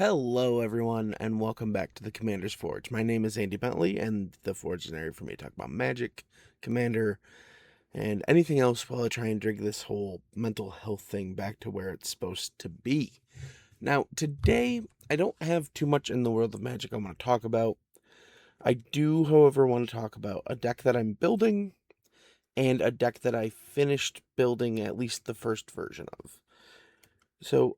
Hello, everyone, and welcome back to the Commander's Forge. My name is Andy Bentley, and the Forge is an area for me to talk about magic, Commander, and anything else while I try and drag this whole mental health thing back to where it's supposed to be. Now, today, I don't have too much in the world of magic I want to talk about. I do, however, want to talk about a deck that I'm building and a deck that I finished building at least the first version of. So,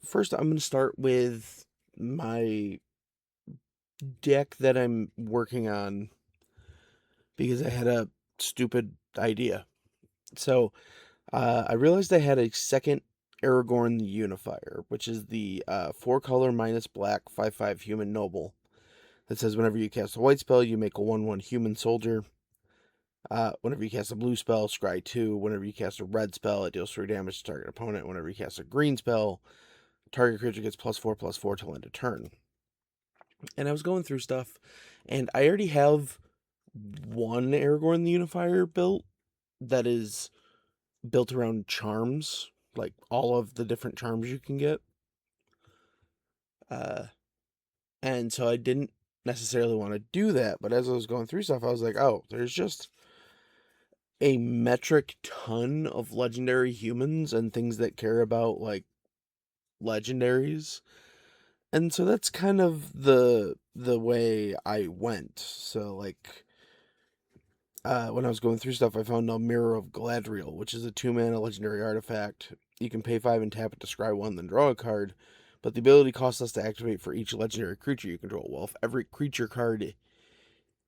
first, I'm going to start with my deck that I'm working on because I had a stupid idea. So I realized I had a second Aragorn the Unifier, which is the 4 color minus black 5/5 human noble. That says whenever you cast a white spell, you make a 1/1 human soldier. Whenever you cast a blue spell, scry 2. Whenever you cast a red spell, it deals 3 damage to target opponent. Whenever you cast a green spell, target creature gets +4/+4 till end of turn. And I was going through stuff, and I already have one Aragorn the Unifier built that is built around charms, like all of the different charms you can get. Uh, and so I didn't necessarily want to do that, but as I was going through stuff, I was like, oh, there's just a metric ton of legendary humans and things that care about like legendaries. And so that's kind of the way I went. So like when I was going through stuff, I found a Mirror of Galadriel, which is a 2-mana legendary artifact. You can pay 5 and tap it to scry 1, then draw a card, but the ability costs us to activate for each legendary creature you control. Well, if every creature card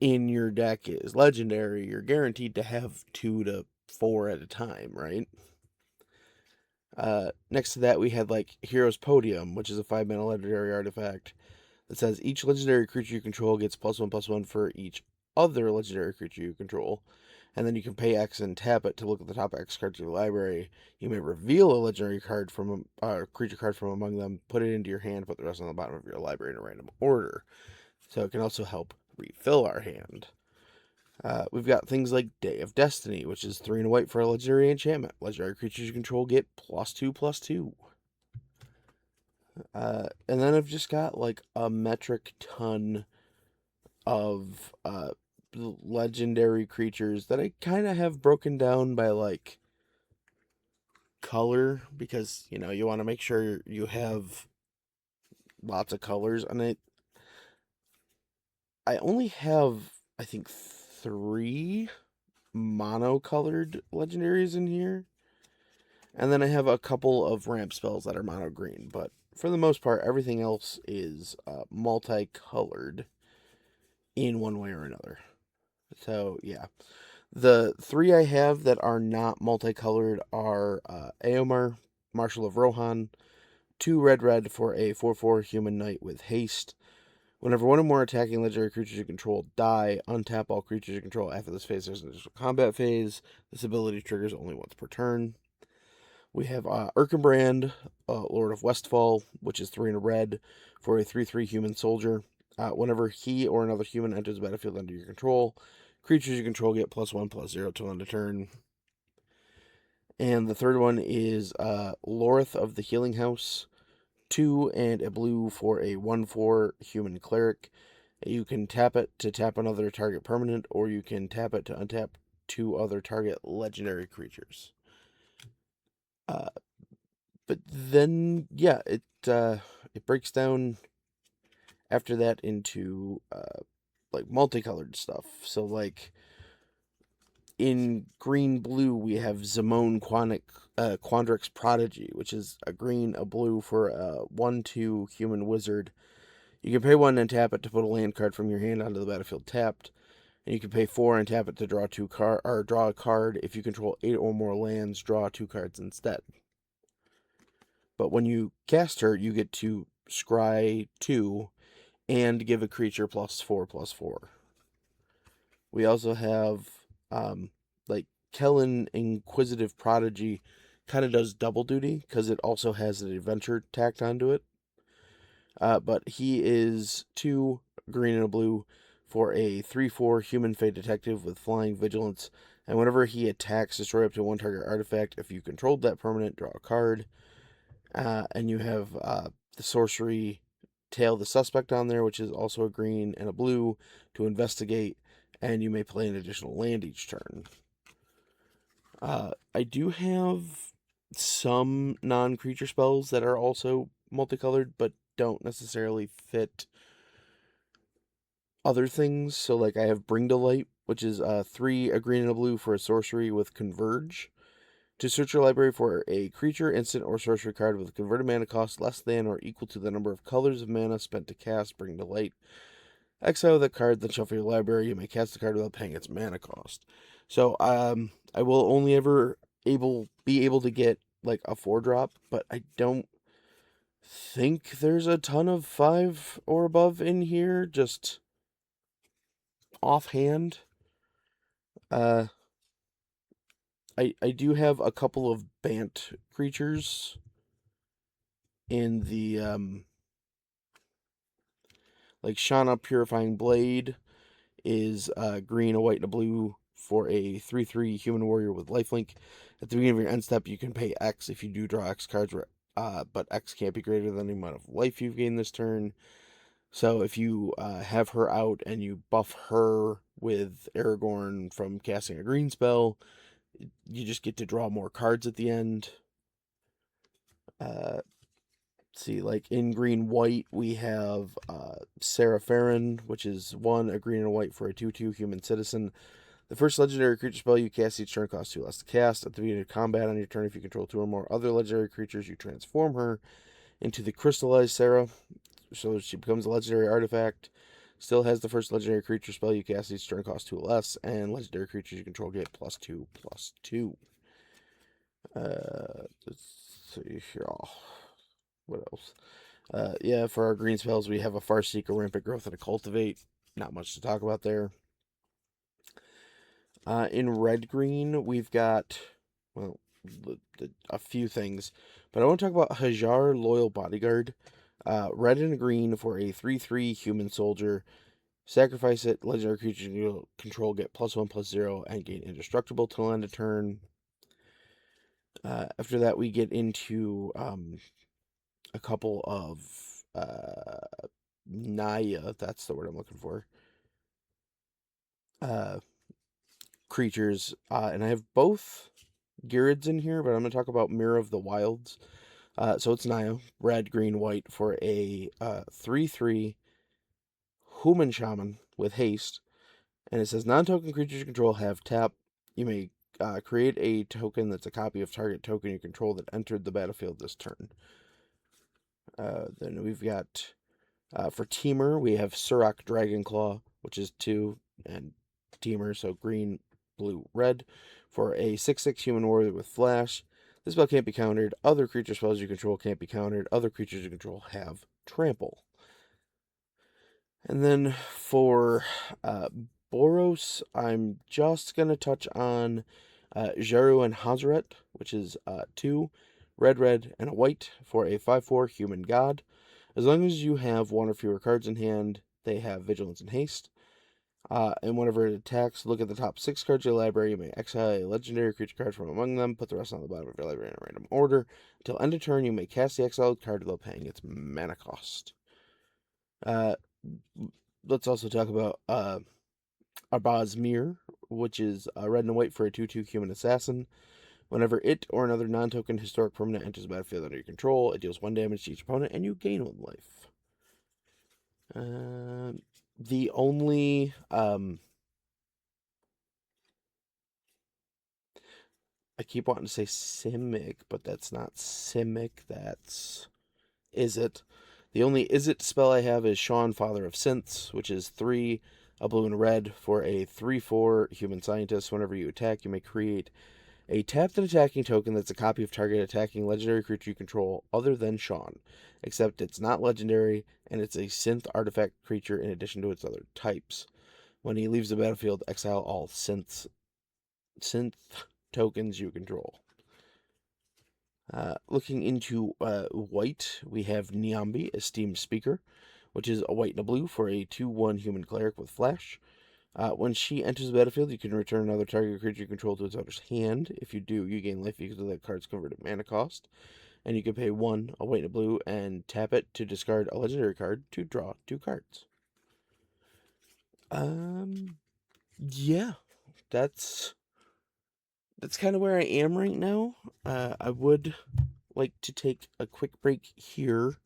in your deck is legendary, you're guaranteed to have 2 to 4 at a time, right? Next to that, we had like Hero's Podium, which is a 5-mana legendary artifact that says each legendary creature you control gets +1/+1 for each other legendary creature you control. And then you can pay X and tap it to look at the top X cards of your library. You may reveal a legendary card from a creature card from among them, put it into your hand, put the rest on the bottom of your library in a random order. So it can also help refill our hand. We've got things like Day of Destiny, which is 3 and a white for a legendary enchantment. Legendary creatures you control get +2/+2. And then I've just got like a metric ton of legendary creatures that I kind of have broken down by like color because you want to make sure you have lots of colors. And I only have, I think, 3 monocolored legendaries in here, and then I have a couple of ramp spells that are mono green, but for the most part everything else is multicolored in one way or another. So yeah, the 3 I have that are not multicolored are Eomer, Marshal of Rohan, 2 red for a 4/4 human knight with haste. Whenever one or more attacking legendary creatures you control die, untap all creatures you control after this phase. There's an initial combat phase. This ability triggers only once per turn. We have Erkenbrand, Lord of Westfall, which is 3 in a red for a 3/3 human soldier. Whenever he or another human enters the battlefield under your control, creatures you control get +1/+0 till end of turn. And the third one is Lorith of the Healing House, 2 and a blue for a 1/4 human cleric. You can tap it to tap another target permanent, or you can tap it to untap 2 other target legendary creatures. Uh, but then, yeah, it breaks down after that into like multicolored stuff. So like in green blue we have Zamone Quandrix Prodigy, which is a green, a blue for a 1/2 human wizard. You can pay 1 and tap it to put a land card from your hand onto the battlefield tapped. And you can pay 4 and tap it to draw draw a card. If you control 8 or more lands, draw 2 cards instead. But when you cast her, you get to scry 2 and give a creature +4/+4. We also have like Kellen Inquisitive Prodigy kind of does double duty because it also has an adventure tacked onto it. But he is 2 green and a blue for a 3/4 human fey detective with flying vigilance. And whenever he attacks, destroy up to 1 target artifact. If you controlled that permanent, draw a card. And you have the sorcery detail the suspect on there, which is also a green and a blue, to investigate, and you may play an additional land each turn. I do have some non-creature spells that are also multicolored, but don't necessarily fit other things. So, like, I have Bring to Light, which is 3, a green and a blue for a sorcery with Converge. To search your library for a creature, instant, or sorcery card with a converted mana cost less than or equal to the number of colors of mana spent to cast Bring to Light. Exile that card, then shuffle your library. You may cast the card without paying its mana cost. So, I will only ever be able to get like a 4-drop, but I don't think there's a ton of 5 or above in here. Just offhand, uh, I do have a couple of Bant creatures in the like Shauna Purifying Blade is green, a white, and a blue for a 3/3 human warrior with lifelink. At the beginning of your end step, you can pay X if you do draw X cards, but X can't be greater than the amount of life you've gained this turn. So if you have her out and you buff her with Aragorn from casting a green spell, you just get to draw more cards at the end. See, like in green white, we have Sarah Farron, which is 1, a green and a white for a 2/2 human citizen. The first legendary creature spell you cast each turn costs 2 less to cast. At the beginning of combat on your turn, if you control 2 or more other legendary creatures, you transform her into the crystallized Sarah, so she becomes a legendary artifact. Still has the first legendary creature spell you cast each turn costs 2 less, and legendary creatures you control get +2/+2. Let's see here. What else? Yeah, for our green spells, we have a Farseek, a Rampant Growth, and a Cultivate. Not much to talk about there. In red-green, we've got, well, a few things. But I want to talk about Hajar, Loyal Bodyguard. Red and green for a 3/3 human soldier. Sacrifice it, legendary creatures you control get +1/+0 and gain indestructible till end of turn. After that, we get into a couple of Naya, that's the word I'm looking for, creatures, and I have both Gyrids in here, but I'm going to talk about Mirror of the Wilds. So it's Naya, red, green, white for a 3/3 human shaman with haste, and it says non-token creatures you control have tap. You may create a token that's a copy of target token you control that entered the battlefield this turn. Then we've got, for Teamer, we have Surak Dragonclaw, which is 2, and Teamer, so green, blue, red, for a 6/6 human warrior with flash. This spell can't be countered. Other creature spells you control can't be countered. Other creatures you control have trample. And then for Boros, I'm just going to touch on Jaru and Hazret, which is 2, red, and a white for a 5/4 human god. As long as you have 1 or fewer cards in hand, they have vigilance and haste. And whenever it attacks, look at the top 6 cards of your library. You may exile a legendary creature card from among them, put the rest on the bottom of your library in a random order. Until end of turn, you may cast the exiled card without paying its mana cost. Let's also talk about Arbaz Mir, which is red and white for a 2/2 human assassin. Whenever it or another non-token historic permanent enters the battlefield under your control, it deals 1 damage to each opponent, and you gain 1 life. The only I keep wanting to say Simic, but that's not Simic, that's Izzet. The only Izzet spell I have is Sean, Father of Synths, which is 3, a blue and a red for a 3/4 human scientist. Whenever you attack, you may create a tapped and attacking token that's a copy of target attacking legendary creature you control other than Sean, except it's not legendary and it's a synth artifact creature in addition to its other types. When he leaves the battlefield, exile all synth tokens you control. Looking into white, we have Niambi, Esteemed Speaker, which is a white and a blue for a 2/1 human cleric with flash. When she enters the battlefield, you can return another target creature you control to its owner's hand. If you do, you gain life equal to that card's converted mana cost. and you can pay 1, a white and a blue, and tap it to discard a legendary card to draw 2 cards. Yeah, that's kind of where I am right now. I would like to take a quick break here,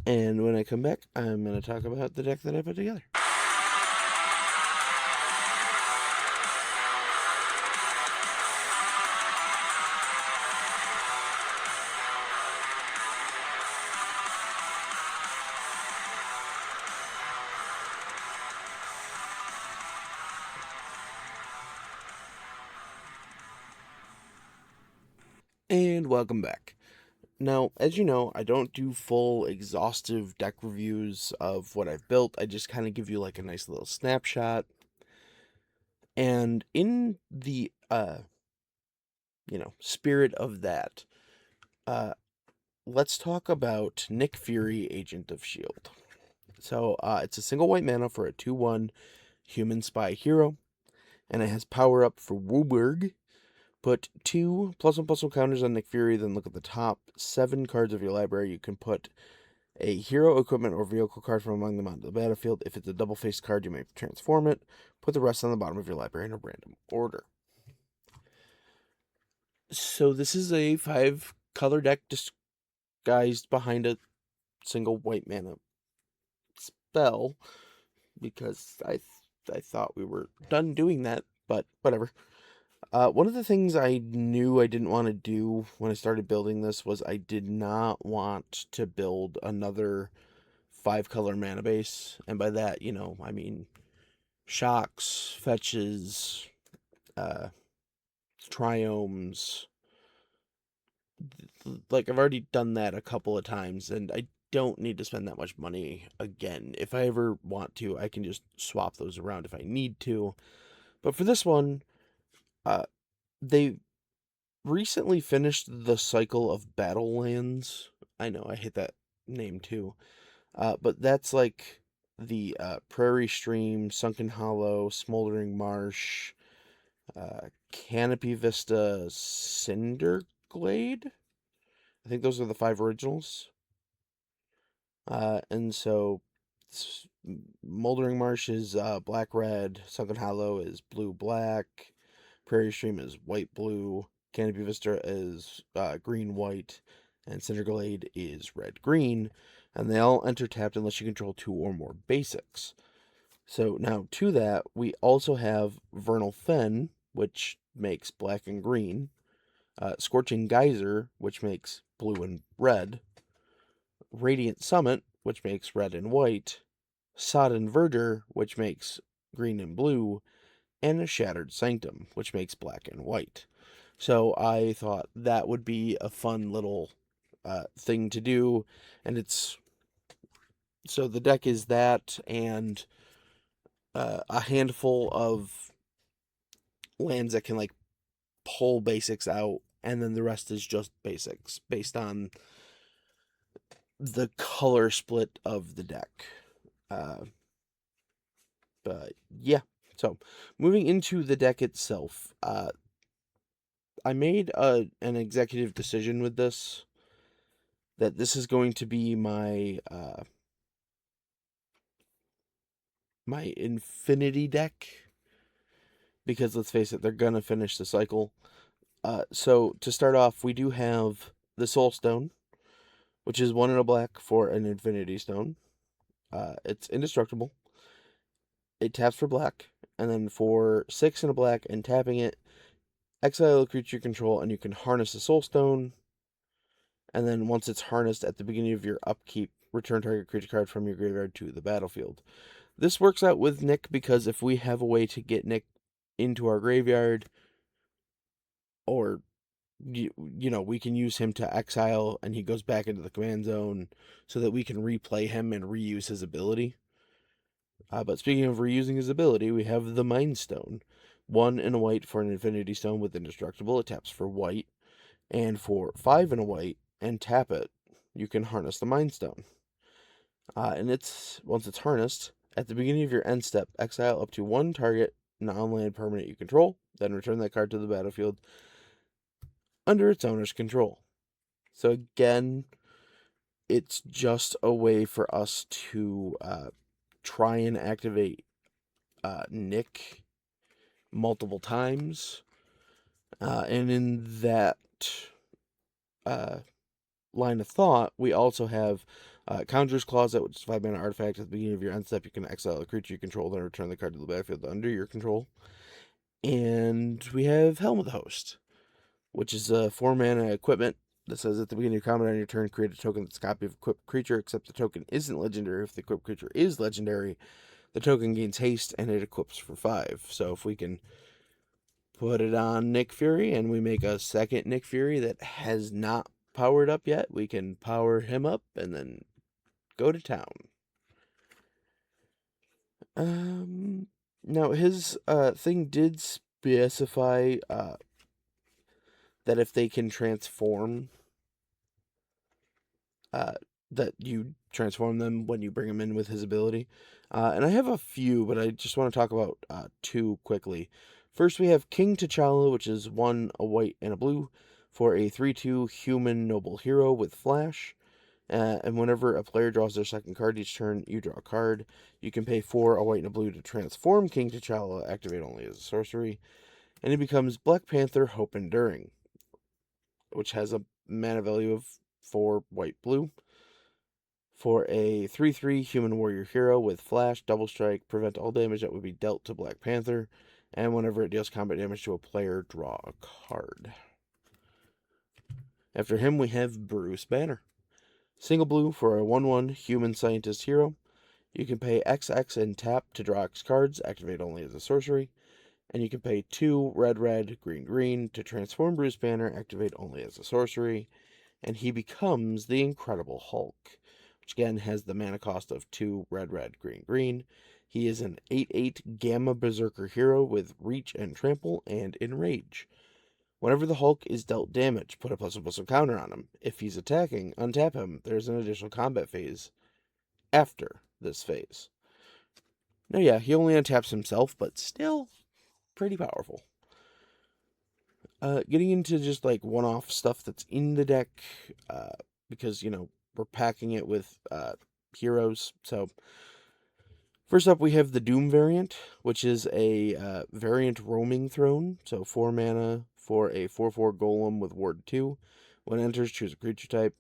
and when I come back, I'm going to talk about the deck that I put together. And welcome back. Now, as you know, I don't do full exhaustive deck reviews of what I've built. I just kind of give you like a nice little snapshot. And in the spirit of that, let's talk about Nick Fury, Agent of S.H.I.E.L.D. So, it's a single white mana for a 2/1 human spy hero, and it has power up for Wooburg. Put 2 +1/+1 counters on Nick Fury, then look at the top 7 cards of your library. You can put a hero, equipment, or vehicle card from among them onto the battlefield. If it's a double-faced card, you may transform it. Put the rest on the bottom of your library in a random order. So this is a 5-color deck disguised behind a single white mana spell, because I thought we were done doing that, but whatever. One of the things I knew I didn't want to do when I started building this was I did not want to build another 5-color mana base. And by that, I mean shocks, fetches, triomes. Like, I've already done that a couple of times, and I don't need to spend that much money again. If I ever want to, I can just swap those around if I need to. But for this one, they recently finished the cycle of Battlelands. I know, I hate that name too. But that's like the Prairie Stream, Sunken Hollow, Smoldering Marsh, Canopy Vista, Cinderglade. I think those are the 5 originals. And so Moldering Marsh is black-red, Sunken Hollow is blue-black, Prairie Stream is white-blue, Canopy Vista is green-white, and Cinderglade is red-green, and they all enter tapped unless you control 2 or more basics. So now to that, we also have Vernal Fen, which makes black and green, Scorching Geyser, which makes blue and red, Radiant Summit, which makes red and white, Sodden Verdure, which makes green and blue, and a Shattered Sanctum, which makes black and white. So I thought that would be a fun little thing to do, and so the deck is that, and a handful of lands that can like pull basics out, and then the rest is just basics based on the color split of the deck. But yeah, so moving into the deck itself, I made an executive decision with this, that this is going to be my my Infinity deck, because let's face it, they're gonna finish the cycle. So to start off, we do have the Soul Stone, which is 1 and a black for an Infinity Stone. It's indestructible. It taps for black, and then for 6 and a black and tapping it, exile a creature you control, and you can harness the Soul Stone. And then once it's harnessed at the beginning of your upkeep, return target creature card from your graveyard to the battlefield. This works out with Nick, because if we have a way to get Nick into our graveyard, or we can use him to exile and he goes back into the command zone so that we can replay him and reuse his ability. But speaking of reusing his ability, we have the Mind Stone. 1 and a white for an Infinity Stone with indestructible. It taps for white. And for 5 and a white, and tap it, you can harness the Mind Stone. And once it's harnessed, at the beginning of your end step, exile up to 1 target non-land permanent you control, then return that card to the battlefield under its owner's control. So again, it's just a way for us to try and activate Nick multiple times. And in that uh, line of thought, we also have Conjurer's Closet, which is a 5-mana artifact. At the beginning of your end step, you can exile a creature you control, then return the card to the battlefield under your control. And we have Helm of the Host, which is a 4-mana equipment that says at the beginning of your combat on your turn, create a token that's a copy of an equipped creature, except the token isn't legendary. If the equipped creature is legendary, the token gains haste and it equips for 5. So if we can put it on Nick Fury and we make a second Nick Fury that has not powered up yet, we can power him up and then go to town. Now his thing did specify that if they can transform, that you transform them when you bring them in with his ability. And I have a few, but I just want to talk about 2 quickly. First, we have King T'Challa, which is 1, a white, and a blue, for a 3/2 human noble hero with flash. And whenever a player draws their second card each turn, you draw a card. You can pay 4, a white, and a blue to transform King T'Challa, activate only as a sorcery. And he becomes Black Panther Hope Enduring, which has a mana value of 4, white, blue. For a 3/3 human warrior hero with flash, double strike, prevent all damage that would be dealt to Black Panther, and whenever it deals combat damage to a player, draw a card. After him, we have Bruce Banner. Single blue for a 1/1 human scientist hero. You can pay XX and tap to draw X cards, activate only as a sorcery, and you can pay 2 red, red, green, green to transform Bruce Banner, activate only as a sorcery, and he becomes the Incredible Hulk, which again has the mana cost of 2 red, red, green, green. He is an 8/8 Gamma Berserker hero with Reach and Trample and Enrage. Whenever the Hulk is dealt damage, put a +1/+1 counter on him. If he's attacking, untap him. There's an additional combat phase after this phase. Now, yeah, he only untaps himself, but still pretty powerful. Getting into just like one-off stuff that's in the deck, because, we're packing it with heroes. So first up, we have the Doom variant, which is a variant roaming throne. So 4 mana for a 4/4 golem with ward 2. When it enters, choose a creature type.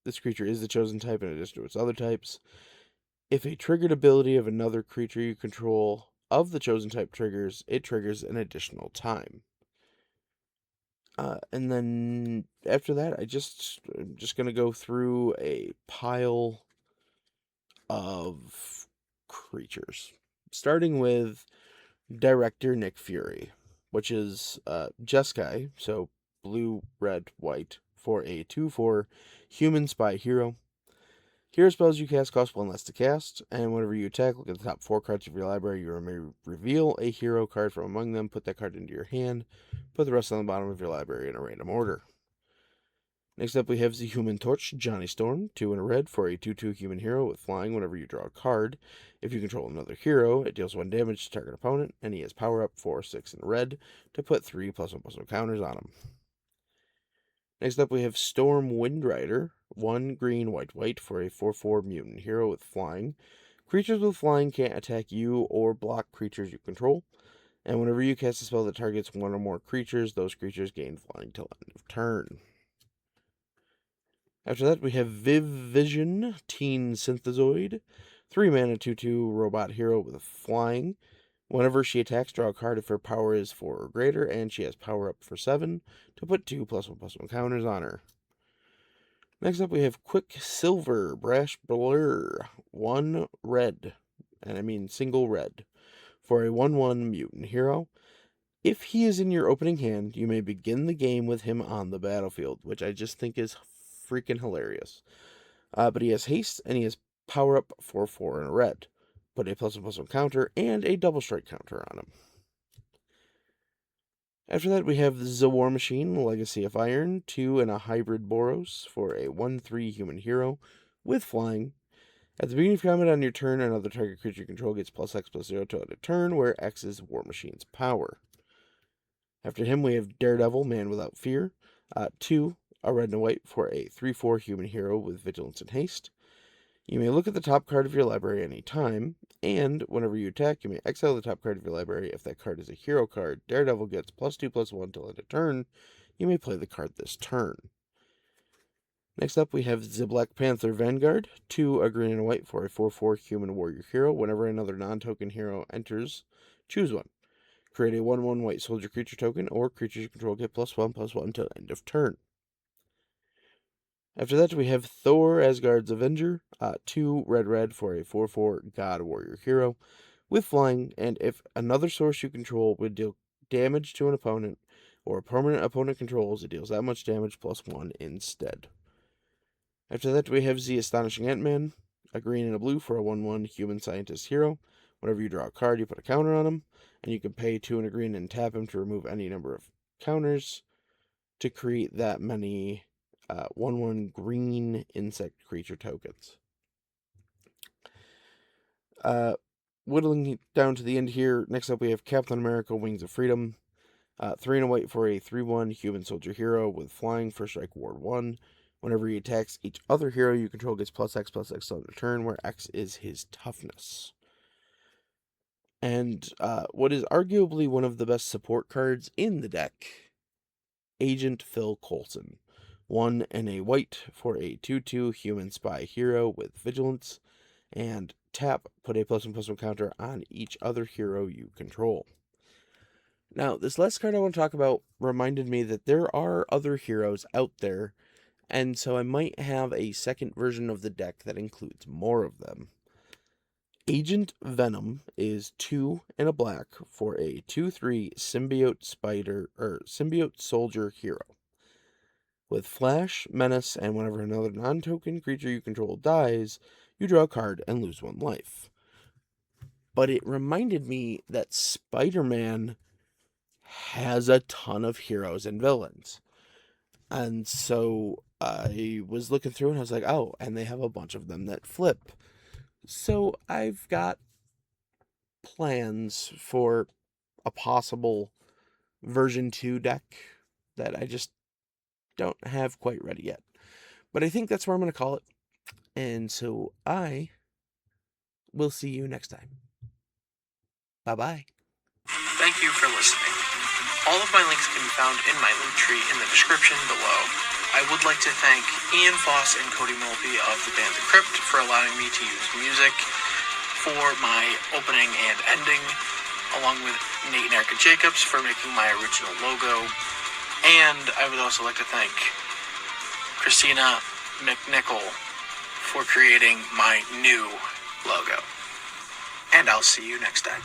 This creature is the chosen type in addition to its other types. If a triggered ability of another creature you control of the chosen type triggers, it triggers an additional time. And then after that, I'm just going to go through a pile of creatures, starting with Director Nick Fury, which is Jeskai, so blue, red, white, for a 2/4 human spy hero. Hero spells you cast cost 1 less to cast, and whenever you attack, look at the top 4 cards of your library. You may reveal a hero card from among them, put that card into your hand, put the rest on the bottom of your library in a random order. Next up, we have the Human Torch, Johnny Storm, 2 in a red for a 2/2 human hero with flying. Whenever you draw a card, if you control another hero, it deals 1 damage to target opponent, and he has power up 4/6 in red to put 3 +1/+1 counters on him. Next up, we have Storm Windrider, 1 green, white, white for a 4/4 mutant hero with flying. Creatures with flying can't attack you or block creatures you control, and whenever you cast a spell that targets 1 or more creatures, those creatures gain flying till end of turn. After that, we have Viv Vision, Teen Synthezoid, 3 mana 2/2 robot hero with flying. Whenever she attacks, draw a card if her power is 4 or greater, and she has power up for 7 to put 2 +1/+1 counters on her. Next up, we have Quicksilver, Brash Blur, 1 red, and I mean single red, for a 1/1 mutant hero. If he is in your opening hand, you may begin the game with him on the battlefield, which I just think is freaking hilarious. But he has haste, and he has power up for 4 in a red. Put a +1/+1 counter and a double strike counter on him. After that, we have the War Machine, Legacy of Iron, 2 and a hybrid Boros for a 1/3 human hero with flying. At the beginning of combat on your turn, another target creature you control gets +X/+0 to end a turn, where X is War Machine's power. After him, we have Daredevil, Man Without Fear, 2 a red and a white for a 3/4 human hero with vigilance and haste. You may look at the top card of your library any time, and whenever you attack, you may exile the top card of your library. If that card is a hero card, Daredevil gets +2/+1 till end of turn. You may play the card this turn. Next up, we have the Black Panther Vanguard, 2 a green and a white for a 4/4 human warrior hero. Whenever another non-token hero enters, choose one. Create a 1/1 white soldier creature token, or creatures you control get +1/+1 till end of turn. After that, we have Thor, Asgard's Avenger, 2 red for a 4/4 god warrior hero with flying, and if another source you control would deal damage to an opponent, or a permanent opponent controls, it deals that much damage +1 instead. After that, we have the Astonishing Ant-Man, a green and a blue for a 1/1 human scientist hero. Whenever you draw a card, you put a counter on him, and you can pay 2 and a green and tap him to remove any number of counters to create that many 1/1 green insect creature tokens. Whittling down to the end here, next up we have Captain America Wings of Freedom. 3 and a white for a 3/1 human soldier hero with flying, first strike ward 1. Whenever he attacks each other hero you control gets +X/+X on the turn, where X is his toughness. And what is arguably one of the best support cards in the deck, Agent Phil Coulson. 1 and a white for a 2/2 human spy hero with vigilance, and tap, put a +1/+1 counter on each other hero you control. Now, this last card I want to talk about reminded me that there are other heroes out there, and so I might have a second version of the deck that includes more of them. Agent Venom is 2 and a black for a 2/3 symbiote soldier hero with flash, menace, and whenever another non-token creature you control dies, you draw a card and lose 1 life. But it reminded me that Spider-Man has a ton of heroes and villains. And so I was looking through and I was like, oh, and they have a bunch of them that flip. So I've got plans for a possible version 2 deck that I just don't have quite ready yet. But I think that's where I'm going to call it. And so I will see you next time. Bye-bye. Thank you for listening. All of my links can be found in my link tree in the description below. I would like to thank Ian Foss and Cody Mulvey of the band The Crypt for allowing me to use music for my opening and ending, along with Nate and Erica Jacobs for making my original logo. And I would also like to thank Christina McNichol for creating my new logo. And I'll see you next time.